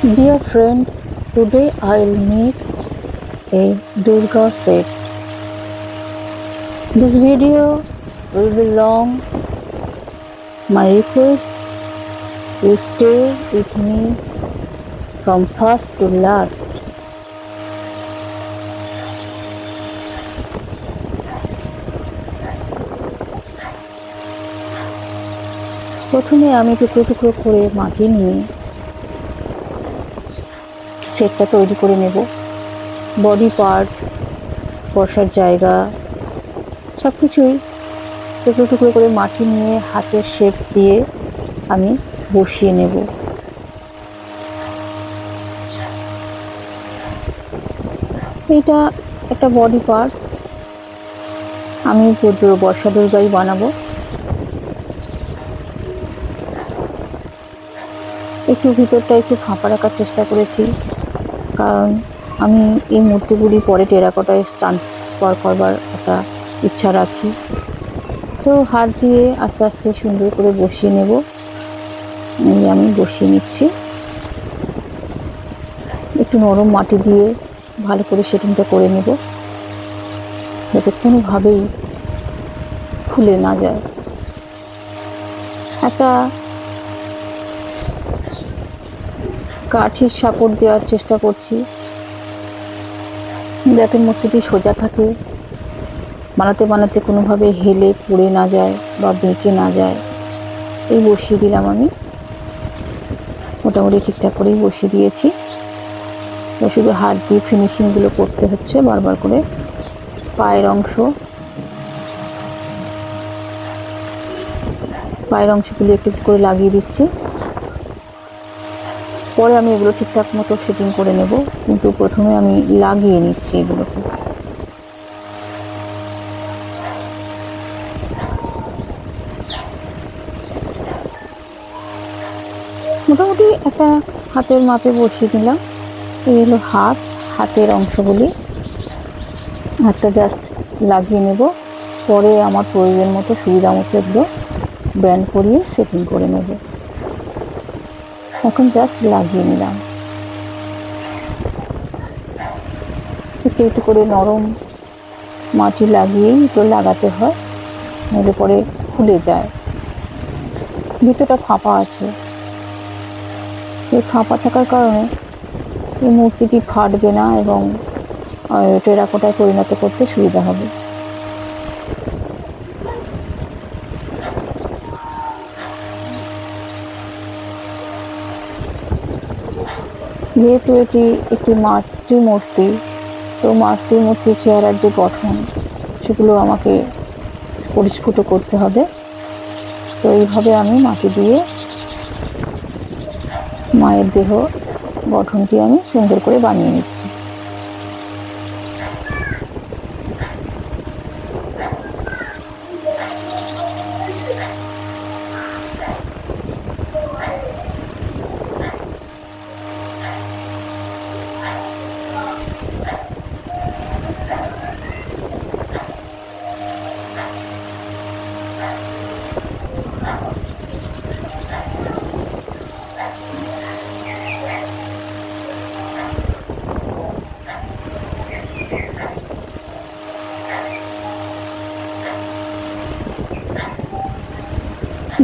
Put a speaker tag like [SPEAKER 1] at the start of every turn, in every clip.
[SPEAKER 1] Dear friend, today I'll make a Durga set. This video will be long. My request, you stay with me from first to last. প্রথমে আমি টুকরো টুকরো করে মাটি নিয়ে সেটটা তৈরি করে নেব। বডি পার্ট, বসার জায়গা সব কিছুই টুকরো টুকরো করে মাটি নিয়ে হাতের শেপ দিয়ে আমি বসিয়ে নেব। এটা একটা বডি পার্ট, আমি বর্ষা দুর্গাই বানাবো। একটু ভিতরটা একটু ফাঁপা রাখার চেষ্টা করেছি, কারণ আমি এই মূর্তিগুলি পরে টেরাকোটায় ট্রান্সফার করবার একটা ইচ্ছা রাখি। তো হাত দিয়ে আস্তে আস্তে সুন্দর করে বসিয়ে নেব। আমি বসিয়ে নিচ্ছি। একটু নরম মাটি দিয়ে ভালো করে সেটিংটা করে নেব, যাতে কোনোভাবেই খুলে না যায়। একটা কাঠির সাপোর্ট দেওয়ার চেষ্টা করছি, যাতে মূর্তিটি সোজা থাকে, বানাতে বানাতে কোনোভাবে হেলে পড়ে না যায় বা বেঁকে না যায়। এই বসিয়ে দিলাম, আমি মোটামুটি ঠিকঠাক করেই বসিয়ে দিয়েছি। শুধু হাত দিয়ে ফিনিশিংগুলো করতে হচ্ছে বারবার করে। পায়ের অংশগুলো একটু একটু করে লাগিয়ে দিচ্ছি। পরে আমি এগুলো ঠিকঠাক মতো সেটিং করে নেব, কিন্তু প্রথমে আমি লাগিয়ে নিচ্ছি এগুলোকে। মোটামুটি একটা হাতের মাপে বসিয়ে দিলাম। এই হলো হাতের অংশগুলি। হাতটা জাস্ট লাগিয়ে নেব, পরে আমার প্রয়োজন মতো সুবিধা মতো এগুলো ব্যান্ড করিয়ে সেটিং করে নেব। এখন জাস্ট লাগিয়ে নিলাম। একটু একটু করে নরম মাটি লাগিয়েই এগুলো লাগাতে হয়, নইলে পরে খুলে যায়। ভিতরটা ফাঁপা আছে, এই ফাঁপা থাকার কারণে এই মূর্তিটি ফাটবে না এবং টেরাকোটায় পরিণত করতে সুবিধা হবে। যেহেতু এটি একটি মাতৃমূর্তি, তো মাতৃমূর্তির চেহারার যে গঠন সেগুলো আমাকে পরিস্ফুট করতে হবে। তো এইভাবে আমি মাটি দিয়ে মায়ের দেহ গঠনটি আমি সুন্দর করে বানিয়ে নিচ্ছি।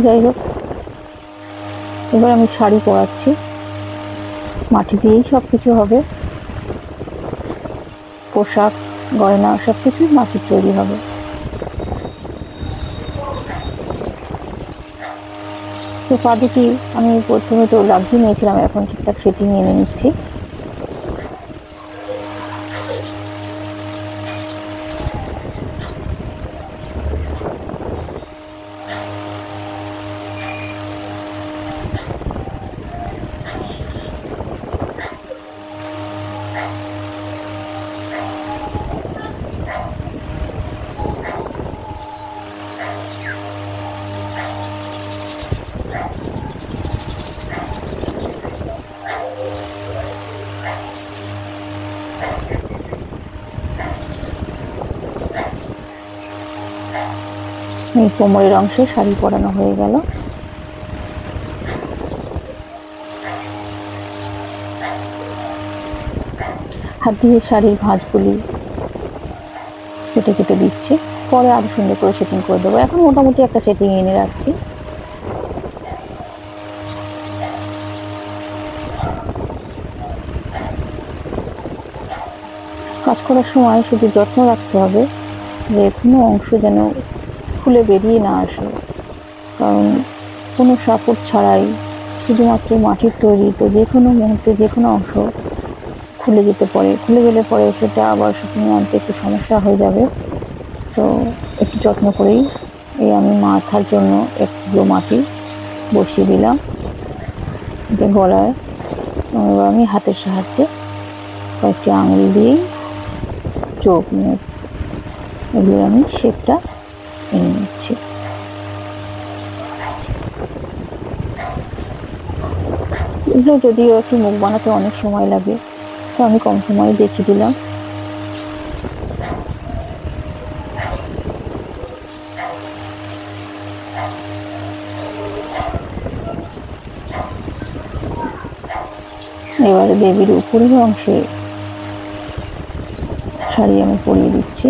[SPEAKER 1] যাই হোক, এবার আমি শাড়ি পরাচ্ছি। মাটি দিয়েই সব কিছু হবে, পোশাক গয়না সব কিছুই মাটির তৈরি হবে। তো পা দুটি আমি প্রথমে তো লাগিয়ে নিয়েছিলাম, এখন ঠিকঠাক সেটিং এনে নিচ্ছি। এই কোমরের অংশে শাড়ি পরানো হয়ে গেল। হাত দিয়ে শাড়ির ভাঁজগুলি কেটে কেটে দিচ্ছি, পরে আরো সুন্দর করে সেটিং করে দেবো। এখন মোটামুটি একটা সেটিং এনে রাখছি। কাজ করার সময় শুধু যত্ন রাখতে হবে যে কোনো অংশ যেন খুলে বেরিয়ে না আসে, কারণ কোনো সাপোর্ট ছাড়াই শুধুমাত্র মাটির তৈরি, তো যে কোনো মুহূর্তে যে কোনো অংশ খুলে যেতে পারে। খুলে গেলে পরে সেটা আবার শুকিয়ে আনতে একটু সমস্যা হয়ে যাবে। তো একটু যত্ন করেই আমি মাথার জন্য একটু মাটি বসিয়ে দিলাম গলায়। এবার আমি হাতের সাহায্যে কয়েকটি আঙুল দিয়েই চোখ মুখ এগুলো আমি শেপটা এনে নিচ্ছি। এগুলো যদিও একটু মুখ বানাতে অনেক সময় লাগে, তো আমি কম সময়ে দেখিয়ে দিলাম। এবারে দেবীর উপরের অংশে শাড়ি আমি পরিয়ে দিচ্ছি।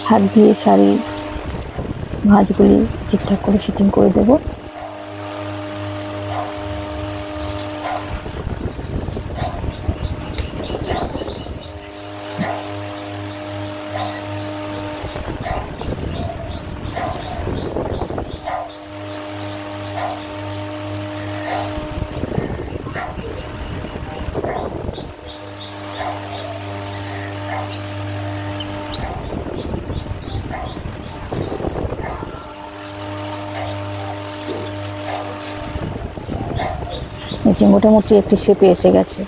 [SPEAKER 1] হাত দিয়ে শাড়ি ভাঁজগুলি ঠিকঠাক করে সেটিং করে দেব। যে মোটামুটি একটি শেপে এসে গেছে,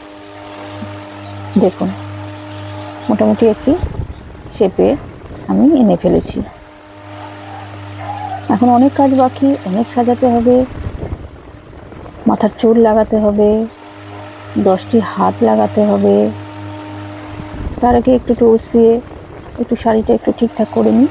[SPEAKER 1] দেখুন মোটামুটি একটি শেপে আমি এনে ফেলেছি। এখন অনেক কাজ বাকি, অনেক সাজাতে হবে, মাথার চুল লাগাতে হবে, 10টি হাত লাগাতে হবে। তার আগে একটু টুলস দিয়ে একটু শাড়িটা একটু ঠিকঠাক করে নিই।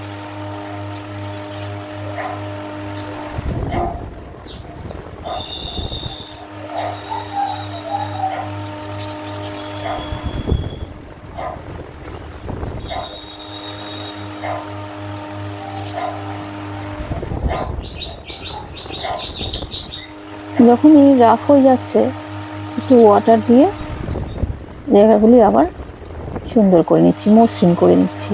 [SPEAKER 1] যখন এই রাফ হয়ে যাচ্ছে, একটু ওয়াটার দিয়ে জায়গাগুলি আবার সুন্দর করে নিচ্ছি, মসৃণ করে নিচ্ছি।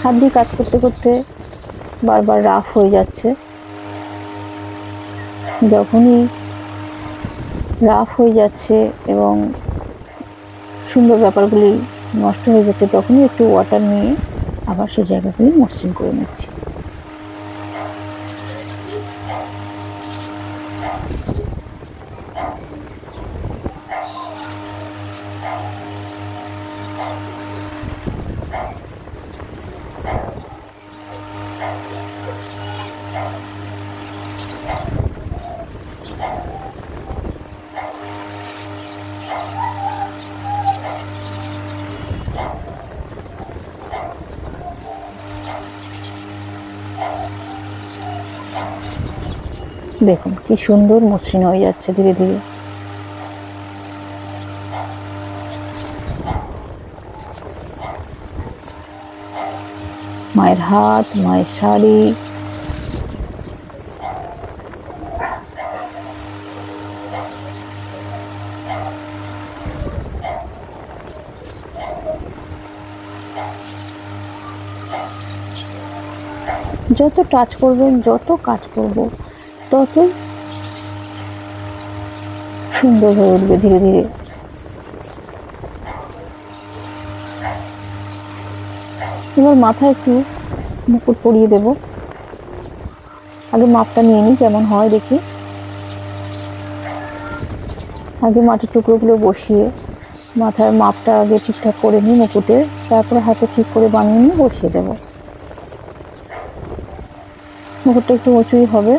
[SPEAKER 1] হাত দিয়ে কাজ করতে করতে বারবার রাফ হয়ে যাচ্ছে। যখনই রাফ হয়ে যাচ্ছে এবং সুন্দর ব্যাপারগুলি নষ্ট হয়ে যাচ্ছে, তখনই একটু ওয়াটার নিয়ে আবার সেই জায়গাগুলি মসৃণ করে নিচ্ছি। দেখুন কি সুন্দর মসৃণ হয়ে যাচ্ছে ধীরে ধীরে। মায়ের হাত, মায়ের শাড়ি, যত টাচ করবেন, যত কাজ করব, ততই সুন্দর হয়ে উঠবে ধীরে ধীরে। এবার মাথায় একটু মুকুট পরিয়ে দেব। আগে মাপটা নিয়ে নিই কেমন হয় দেখি। আগে মাটির টুকরোগুলো বসিয়ে মাথার মাপটা আগে ঠিকঠাক করে নিই মুকুটে, তারপরে হাতে ঠিক করে বানিয়ে নিয়ে বসিয়ে দেব। মুকুটটা একটু উঁচুই হবে।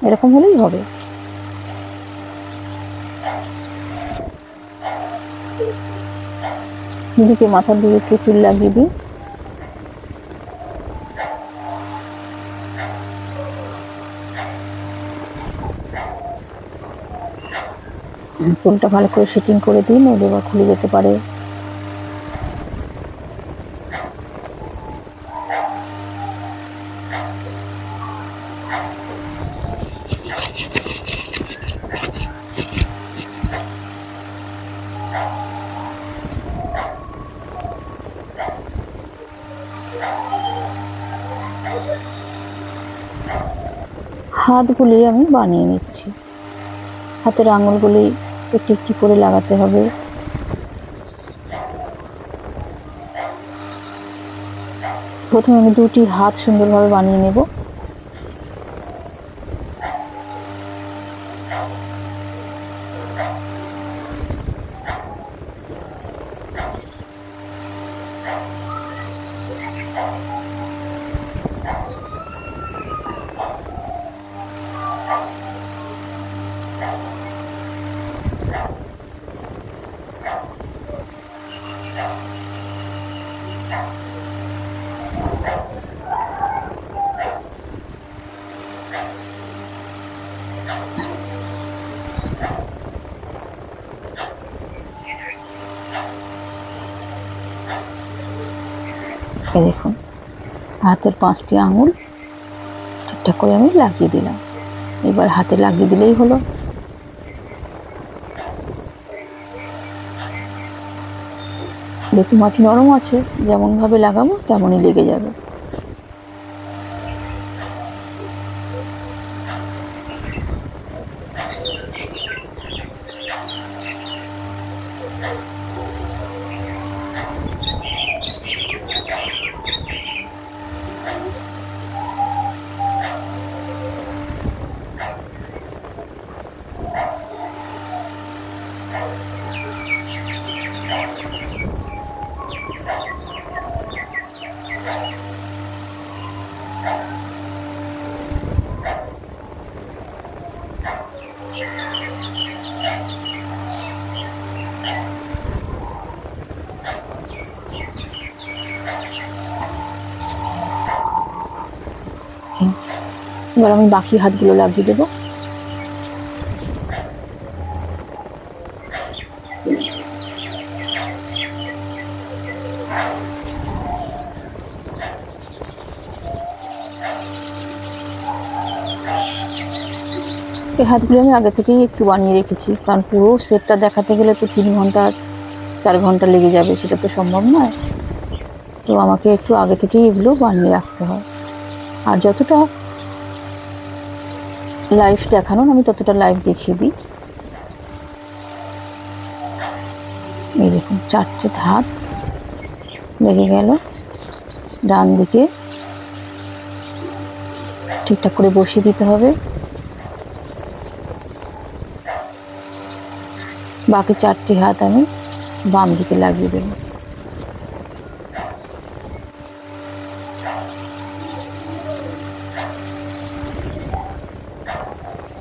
[SPEAKER 1] এরকম হলেই হবে। এদিকে মাথার দিকে একটু চুল লাগিয়ে দিই। ফুলটা ভালো করে সেটিং করে দিই, নইলে বা খুলে যেতে পারে। হাতগুলি আমি বানিয়ে নিচ্ছি। হাতের আঙুলগুলি একটু একটু করে লাগাতে হবে। প্রথমে আমি দুটি হাত সুন্দরভাবে বানিয়ে নেব। দেখুন হাতের 5টি আঙুল ঠিকঠাক করে আমি লাগিয়ে দিলাম। এবার হাতে লাগিয়ে দিলেই হলো। যেহেতু মাটি নরম আছে, যেমনভাবে লাগাবো তেমনই লেগে যাবে। এবার আমি বাকি হাতগুলো লাগিয়ে দেবো। এই হাতগুলো আমি আগে থেকেই একটু বানিয়ে রেখেছি, কারণ পুরো সেটটা দেখাতে গেলে তো 3 ঘন্টা 4 ঘন্টা লেগে যাবে, সেটা তো সম্ভব নয়। তো আমাকে একটু আগে থেকেই এগুলো বানিয়ে রাখতে হয়। আর যতটা লাইভ দেখানোর আমি ততটা লাইভ দেখিয়ে দিই। এই দেখুন 4টে হাত লেগে গেল। ডান দিকে ঠিকঠাক করে বসিয়ে দিতে হবে। বাকি 4টি হাত আমি বাম দিকে লাগিয়ে দেব।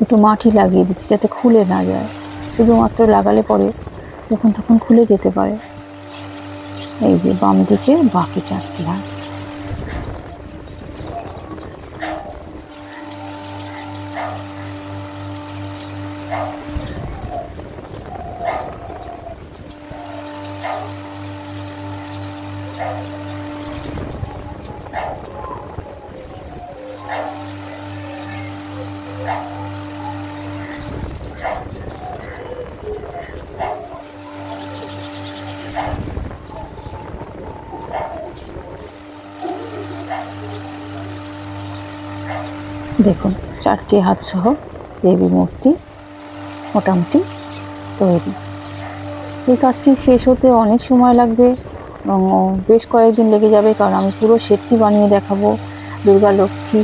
[SPEAKER 1] একটু মাটি লাগিয়ে দিচ্ছি যাতে খুলে না যায়। শুধুমাত্র লাগালে পরে যখন তখন খুলে যেতে পারে। এই যে বাম দিকে বাকি 4টি হাত। দেখুন 4টি হাত সহ দেবী মূর্তি মোটামুটি তৈরি। এই কাজটি শেষ হতে অনেক সময় লাগবে এবং বেশ কয়েকদিন লেগে যাবে, কারণ আমি পুরো সেটটি বানিয়ে দেখাবো। দুর্গা লক্ষ্মী